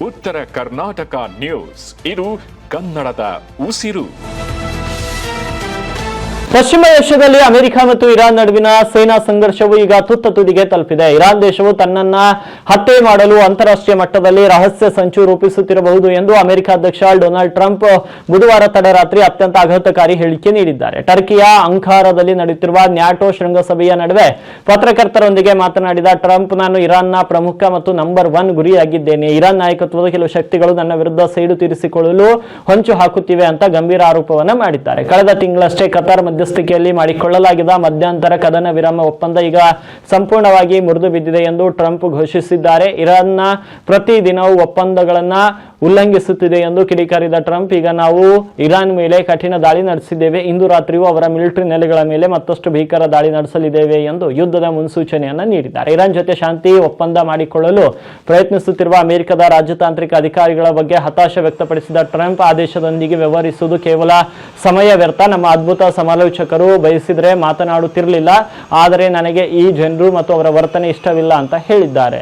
ಉತ್ತರ ಕರ್ನಾಟಕ ನ್ಯೂಸ್, ಇದು ಕನ್ನಡದ ಉಸಿರು. ಪಶ್ಚಿಮ ಏಷ್ಯಾದಲ್ಲಿ ಅಮೆರಿಕ ಮತ್ತು ಇರಾನ್ ನಡುವಿನ ಸೇನಾ ಸಂಘರ್ಷವು ಈಗ ತುತ್ತ ತುದಿಗೆ ತಲುಪಿದೆ. ಇರಾನ್ ದೇಶವು ತನ್ನನ್ನ ಹತ್ಯೆ ಮಾಡಲು ಅಂತಾರಾಷ್ಟ್ರೀಯ ಮಟ್ಟದಲ್ಲಿ ರಹಸ್ಯ ಸಂಚು ರೂಪಿಸುತ್ತಿರಬಹುದು ಎಂದು ಅಮೆರಿಕ ಅಧ್ಯಕ್ಷ ಡೊನಾಲ್ಡ್ ಟ್ರಂಪ್ ಬುಧವಾರ ತಡರಾತ್ರಿ ಅತ್ಯಂತ ಆಘಾತಕಾರಿ ಹೇಳಿಕೆ ನೀಡಿದ್ದಾರೆ. ಟರ್ಕಿಯ ಅಂಕಾರಾದಲ್ಲಿ ನಡೆಯುತ್ತಿರುವ ನ್ಯಾಟೋ ಶೃಂಗಸಭೆಯ ನಡುವೆ ಪತ್ರಕರ್ತರೊಂದಿಗೆ ಮಾತನಾಡಿದ ಟ್ರಂಪ್, ನಾನು ಇರಾನ್ನ ಪ್ರಮುಖ ಮತ್ತು ನಂಬರ್ 1 ಗುರಿಯಾಗಿದ್ದೇನೆ. ಇರಾನ್ ನಾಯಕತ್ವದ ಕೆಲವು ಶಕ್ತಿಗಳು ನನ್ನ ವಿರುದ್ಧ ಸೇಡು ತೀರಿಸಿಕೊಳ್ಳಲು ಹೊಂಚು ಹಾಕುತ್ತಿವೆ ಅಂತ ಗಂಭೀರ ಆರೋಪವನ್ನ ಮಾಡಿದ್ದಾರೆ. ಕಳೆದ ತಿಂಗಳಷ್ಟೇ ಕತಾರ್ ಮಧ್ಯಸ್ಥಿಕೆಯಲ್ಲಿ ಮಾಡಿಕೊಳ್ಳಲಾಗಿದ್ದ ಮಧ್ಯಂತರ ಕದನ ವಿರಾಮ ಒಪ್ಪಂದ ಈಗ ಸಂಪೂರ್ಣವಾಗಿ ಮುರಿದು ಬಿದ್ದಿದೆ ಎಂದು ಟ್ರಂಪ್ ಘೋಷಿಸಿದ್ದಾರೆ. ಇರಾನ್ನ ಪ್ರತಿದಿನವೂ ಒಪ್ಪಂದಗಳನ್ನ ಉಲ್ಲಂಘಿಸುತ್ತಿದೆ ಎಂದು ಕಿಡಿಕಾರಿದ ಟ್ರಂಪ್, ಈಗ ನಾವು ಇರಾನ್ ಮೇಲೆ ಕಠಿಣ ದಾಳಿ ನಡೆಸಿದ್ದೇವೆ. ಇಂದು ರಾತ್ರಿಯೂ ಅವರ ಮಿಲಿಟರಿ ನೆಲೆಗಳ ಮೇಲೆ ಮತ್ತಷ್ಟು ಭೀಕರ ದಾಳಿ ನಡೆಸಲಿದ್ದೇವೆ ಎಂದು ಯುದ್ಧದ ಮುನ್ಸೂಚನೆಯನ್ನ ನೀಡಿದ್ದಾರೆ. ಇರಾನ್ ಜೊತೆ ಶಾಂತಿ ಒಪ್ಪಂದ ಮಾಡಿಕೊಳ್ಳಲು ಪ್ರಯತ್ನಿಸುತ್ತಿರುವ ಅಮೆರಿಕದ ರಾಜತಾಂತ್ರಿಕ ಅಧಿಕಾರಿಗಳ ಬಗ್ಗೆ ಹತಾಶೆ ವ್ಯಕ್ತಪಡಿಸಿದ ಟ್ರಂಪ್, ಆ ದೇಶದೊಂದಿಗೆ ವ್ಯವಹರಿಸುವುದು ಕೇವಲ ಸಮಯ ವ್ಯರ್ಥ. ನಮ್ಮ ಅದ್ಭುತ ಸಮಾಲೋಚಕರು ಬಯಸಿದ್ರೆ ಮಾತನಾಡುತ್ತಿರಲಿಲ್ಲ, ಆದರೆ ನನಗೆ ಈ ಜನರು ಮತ್ತು ಅವರ ವರ್ತನೆ ಇಷ್ಟವಿಲ್ಲ ಅಂತ ಹೇಳಿದ್ದಾರೆ.